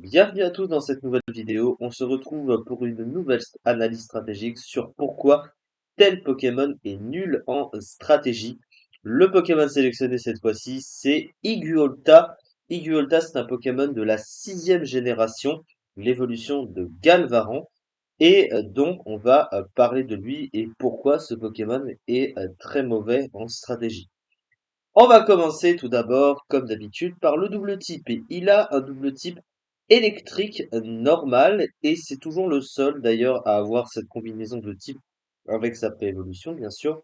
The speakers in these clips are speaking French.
Bienvenue à tous dans cette nouvelle vidéo. On se retrouve pour une nouvelle analyse stratégique sur pourquoi tel Pokémon est nul en stratégie. Le Pokémon sélectionné cette fois-ci, c'est Iguolta. Iguolta, c'est un Pokémon de la 6e génération, l'évolution de Galvaran. Et donc, on va parler de lui et pourquoi ce Pokémon est très mauvais en stratégie. On va commencer tout d'abord, comme d'habitude, par le double type. Et il a un double type électrique normal, et c'est toujours le seul d'ailleurs à avoir cette combinaison de type avec sa préévolution, bien sûr.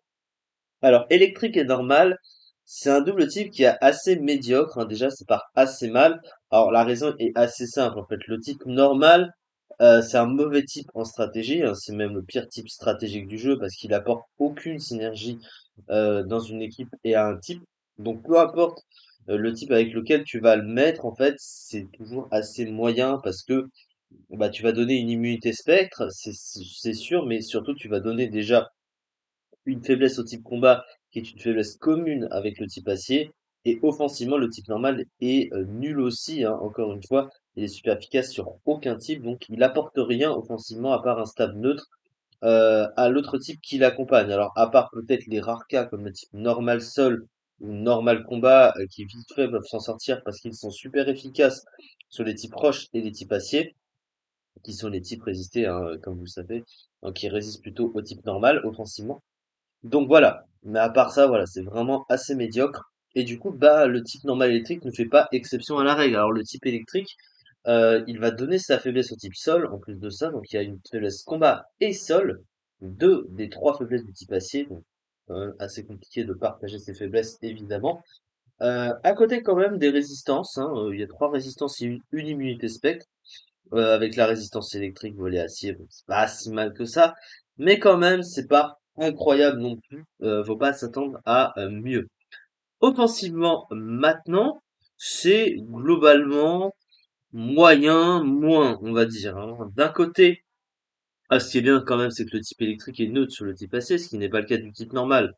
Alors, électrique et normal, c'est un double type qui est assez médiocre, hein. Déjà, ça part assez mal. Alors, la raison est assez simple, en fait. Le type normal, c'est un mauvais type en stratégie, hein. C'est même le pire type stratégique du jeu parce qu'il apporte aucune synergie dans une équipe et à un type. Donc, peu importe le type avec lequel tu vas le mettre, en fait, c'est toujours assez moyen parce que bah, tu vas donner une immunité spectre, c'est sûr, mais surtout, tu vas donner déjà une faiblesse au type combat qui est une faiblesse commune avec le type acier. Et offensivement, le type normal est nul aussi, hein, encore une fois. Il est super efficace sur aucun type, donc il apporte rien offensivement à part un stab neutre à l'autre type qui l'accompagne. Alors, à part peut-être les rares cas comme le type normal sol ou normal combat qui vite fait peuvent s'en sortir parce qu'ils sont super efficaces sur les types roches et les types acier, qui sont les types résistés, hein, comme vous le savez, donc qui résistent plutôt au type normal offensivement. Donc voilà, mais à part ça, voilà, c'est vraiment assez médiocre. Et du coup, bah, le type normal électrique ne fait pas exception à la règle. Alors le type électrique, il va donner sa faiblesse au type sol, en plus de ça, donc il y a une faiblesse combat et sol, deux des trois faiblesses du type acier, donc quand même assez compliqué de partager ses faiblesses, évidemment. À côté quand même des résistances, hein, il y a trois résistances et une immunité spectre. Avec la résistance électrique volée acier, bon, c'est pas si mal que ça, mais quand même, c'est pas incroyable non plus. Faut pas s'attendre à mieux. Offensivement, maintenant, c'est globalement moyen, moins, on va dire, hein. D'un côté, ce qui est bien quand même, c'est que le type électrique est neutre sur le type acier, ce qui n'est pas le cas du type normal.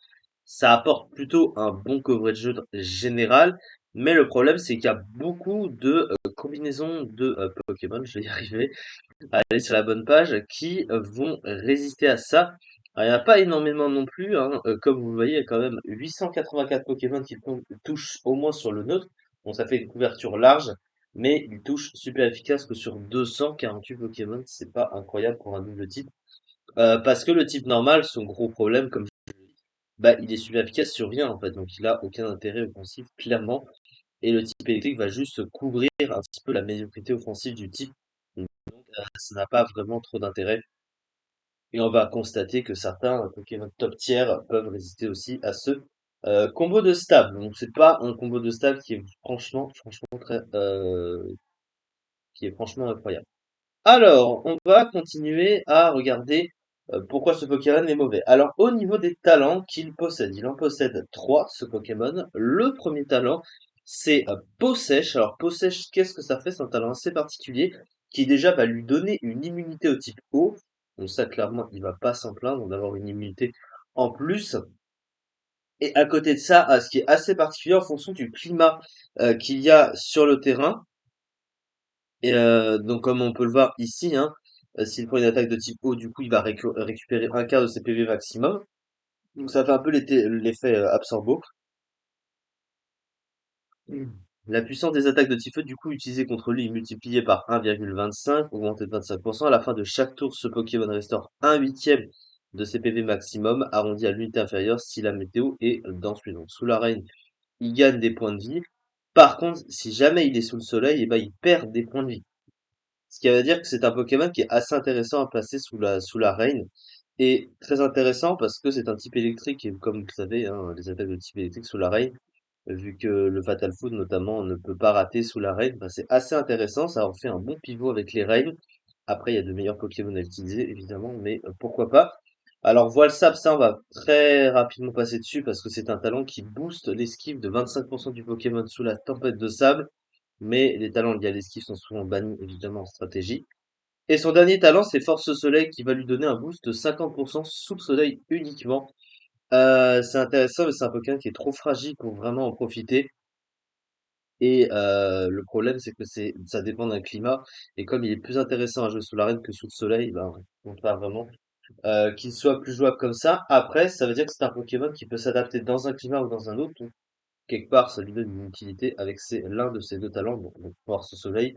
Ça apporte plutôt un bon coverage général, mais le problème, c'est qu'il y a beaucoup de combinaisons de Pokémon, je vais y arriver, aller sur la bonne page qui vont résister à ça. Alors, il n'y en a pas énormément non plus, hein. Comme vous le voyez, il y a quand même 884 Pokémon qui touchent au moins sur le neutre. Bon, ça fait une couverture large, mais ils touchent super efficace que sur 248 Pokémon. C'est pas incroyable pour un double type. Parce que le type normal, son gros problème, comme bah, il est super efficace sur rien en fait, donc il a aucun intérêt offensif, clairement. Et le type électrique va juste couvrir un petit peu la médiocrité offensive du type. Donc, ça n'a pas vraiment trop d'intérêt. Et on va constater que certains Pokémon top tier peuvent résister aussi à ce combo de stable. Donc c'est pas un combo de stable qui est franchement qui est franchement incroyable. Alors, on va continuer à regarder pourquoi ce Pokémon est mauvais. Alors, au niveau des talents qu'il possède, il en possède trois, ce Pokémon. Le premier talent, c'est Peau Sèche. Alors, Peau Sèche, qu'est-ce que ça fait? C'est un talent assez particulier qui déjà va lui donner une immunité au type eau. Donc ça, clairement, il va pas s'en plaindre d'avoir une immunité en plus. Et à côté de ça, ce qui est assez particulier en fonction du climat qu'il y a sur le terrain, et donc comme on peut le voir ici, hein, s'il prend une attaque de type eau, du coup, il va récupérer un quart de ses PV maximum. Donc ça fait un peu l'effet Absorbo. Mm. La puissance des attaques de type feu, du coup, utilisée contre lui est multipliée par 1,25, augmentée de 25%. À la fin de chaque tour, ce Pokémon restaure un huitième de ses PV maximum, arrondi à l'unité inférieure si la météo est dans ce donc sous l'arène, il gagne des points de vie. Par contre, si jamais il est sous le soleil, et ben, il perd des points de vie. Ce qui veut dire que c'est un Pokémon qui est assez intéressant à placer sous la Reine. Et très intéressant parce que c'est un type électrique, et comme vous le savez, hein, les attaques de type électrique sous la Reine, vu que le Fatal Food notamment ne peut pas rater sous la Reine, bah, c'est assez intéressant, ça en fait un bon pivot avec les Reines. Après, il y a de meilleurs Pokémon à utiliser, évidemment, mais pourquoi pas. Alors, Voile Sap, ça, on va très rapidement passer dessus parce que c'est un talent qui booste l'esquive de 25% du Pokémon sous la tempête de sable. Mais les talents liés à l'esquive sont souvent bannis, évidemment, en stratégie. Et son dernier talent, c'est Force Soleil, qui va lui donner un boost de 50% sous le soleil uniquement. C'est intéressant, mais c'est un Pokémon qui est trop fragile pour vraiment en profiter. Et le problème, c'est que ça dépend d'un climat. Et comme il est plus intéressant à jouer sous l'arène que sous le soleil, ben, on compte pas vraiment qu'il soit plus jouable comme ça. Après, ça veut dire que c'est un Pokémon qui peut s'adapter dans un climat ou dans un autre. Donc, quelque part, ça lui donne une utilité avec l'un de ses deux talents, donc Force Soleil.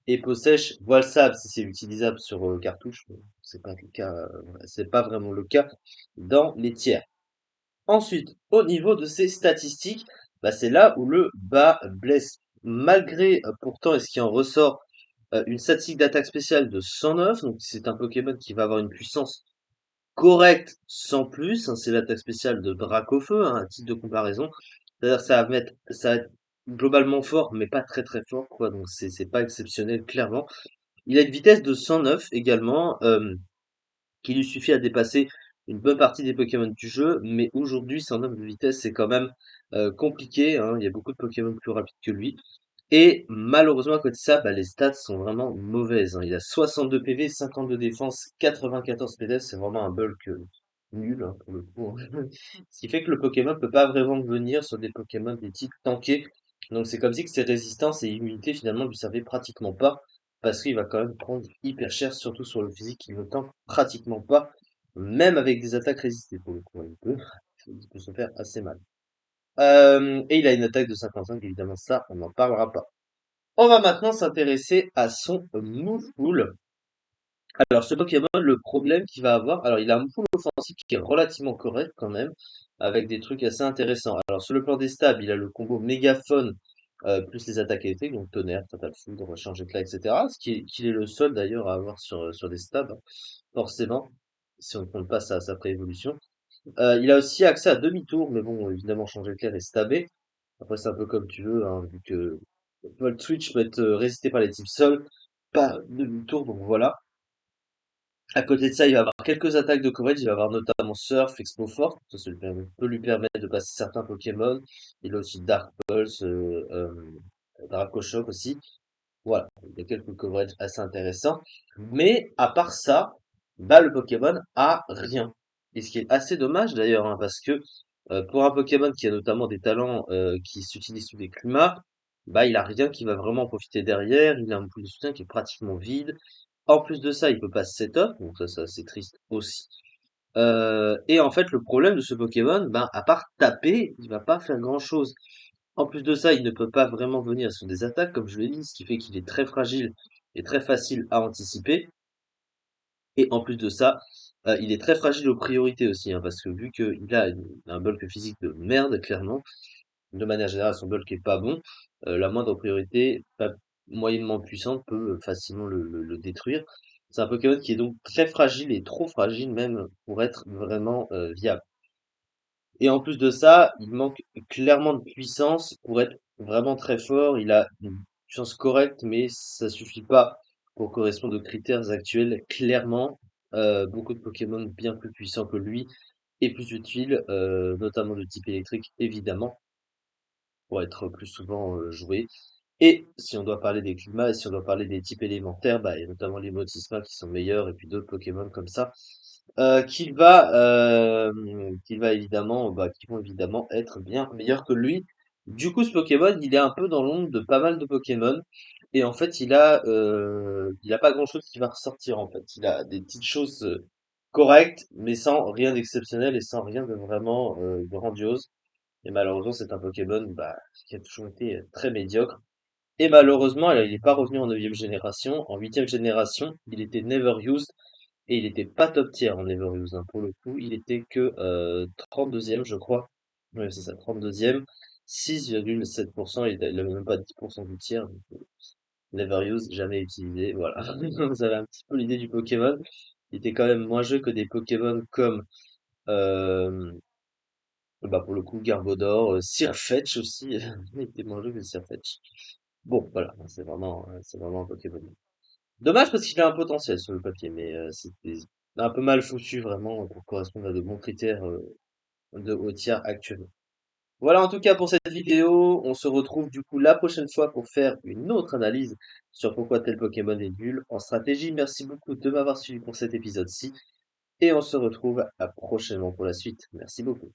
Et Peau Sèche, Voile Sable, si c'est utilisable sur cartouche, mais c'est pas le cas, c'est pas vraiment le cas dans les tiers. Ensuite, au niveau de ses statistiques, bah, c'est là où le bas blesse. Malgré, pourtant, et ce qui en ressort, une statistique d'attaque spéciale de 109, donc c'est un Pokémon qui va avoir une puissance correcte sans plus, hein, c'est l'attaque spéciale de Dracofeu, hein, à titre de comparaison. C'est-à-dire que ça va être globalement fort, mais pas très très fort, quoi, donc c'est pas exceptionnel, clairement. Il a une vitesse de 109 également, qui lui suffit à dépasser une bonne partie des Pokémon du jeu, mais aujourd'hui, 109 de vitesse, c'est quand même compliqué, hein, il y a beaucoup de Pokémon plus rapides que lui. Et malheureusement, à côté de ça, bah, les stats sont vraiment mauvaises, hein. Il a 62 PV, 52 défense, 94 PDS, c'est vraiment un bulk nul, hein, pour le coup, hein. Ce qui fait que le Pokémon peut pas vraiment venir sur des Pokémon des types tankés. Donc c'est comme si que ses résistances et immunités finalement lui servaient pratiquement pas, parce qu'il va quand même prendre hyper cher, surtout sur le physique, il ne tank pratiquement pas, même avec des attaques résistées pour le coup, hein. Il peut se faire assez mal. Et il a une attaque de 55, évidemment, ça, on n'en parlera pas. On va maintenant s'intéresser à son Moonpool. Alors, ce Pokémon, le problème qu'il va avoir, alors il a un Moonpool offensif qui est relativement correct quand même, avec des trucs assez intéressants. Alors, sur le plan des stabs, il a le combo Mégaphone, plus les attaques électriques, donc tonnerre, fatal foudre, rechange éclat, etc. Qu'il est le seul d'ailleurs à avoir sur des stabs, hein, forcément, si on ne compte pas sa préévolution. Il a aussi accès à demi-tour, mais bon, évidemment, changer éclair et stabé. Après, c'est un peu comme tu veux, hein, vu que Volt Switch peut être résisté par les types sol, pas demi-tour, donc voilà. À côté de ça, il va avoir quelques attaques de coverage, il va avoir notamment Surf, Expo Force, peut lui permettre de passer certains Pokémon. Il a aussi Dark Pulse, Draco Shock aussi. Voilà, il y a quelques coverages assez intéressants. Mais à part ça, bah, le Pokémon a rien. Et ce qui est assez dommage d'ailleurs, hein, parce que pour un Pokémon qui a notamment des talents qui s'utilisent sous des climats, bah, il a rien qui va vraiment en profiter derrière. Il a un pool de soutien qui est pratiquement vide. En plus de ça, il peut pas se set-up, donc ça c'est triste aussi. Et en fait, le problème de ce Pokémon, ben, à part taper, il va pas faire grand-chose. En plus de ça, il ne peut pas vraiment venir sur des attaques, comme je l'ai dit, ce qui fait qu'il est très fragile et très facile à anticiper. Et en plus de ça, il est très fragile aux priorités aussi, hein, parce que vu qu'il a un bulk physique de merde, clairement, de manière générale, son bulk est pas bon, la moindre priorité, pas moyennement puissante, peut facilement le détruire. C'est un Pokémon qui est donc très fragile et trop fragile même pour être vraiment viable. Et en plus de ça, il manque clairement de puissance pour être vraiment très fort. Il a une puissance correcte, mais ça suffit pas pour correspondre aux critères actuels. Clairement, beaucoup de Pokémon bien plus puissants que lui et plus utiles, notamment de type électrique, évidemment, pour être plus souvent joués. Et si on doit parler des climats et si on doit parler des types élémentaires, bah, il y a notamment les Motisma qui sont meilleurs et puis d'autres Pokémon comme ça, qu'il va évidemment, bah, qui vont évidemment être bien meilleurs que lui. Du coup, ce Pokémon, il est un peu dans l'ombre de pas mal de Pokémon. Et en fait, il a pas grand-chose qui va ressortir, en fait. Il a des petites choses correctes, mais sans rien d'exceptionnel et sans rien de vraiment grandiose. Et malheureusement, c'est un Pokémon bah, qui a toujours été très médiocre. Et malheureusement, il n'est pas revenu en neuvième génération. En huitième génération, il était never used et il était pas top tier en never used, hein. Pour le coup, il était que 32e, je crois. Ouais, c'est ça, 32e. 6,7%, il avait même pas 10% du tiers. Donc, never used, jamais utilisé. Voilà. Vous avez un petit peu l'idée du Pokémon. Il était quand même moins jeu que des Pokémon comme euh, bah pour le coup, Garbodor, Sirfetch'd aussi, il était moins joué que Sirfetch'd. Bon, voilà, c'est vraiment un Pokémon. Dommage parce qu'il a un potentiel sur le papier, mais c'était un peu mal foutu vraiment pour correspondre à de bons critères de haut tiers actuellement. Voilà en tout cas pour cette vidéo. On se retrouve du coup la prochaine fois pour faire une autre analyse sur pourquoi tel Pokémon est nul en stratégie. Merci beaucoup de m'avoir suivi pour cet épisode-ci et on se retrouve à prochainement pour la suite. Merci beaucoup.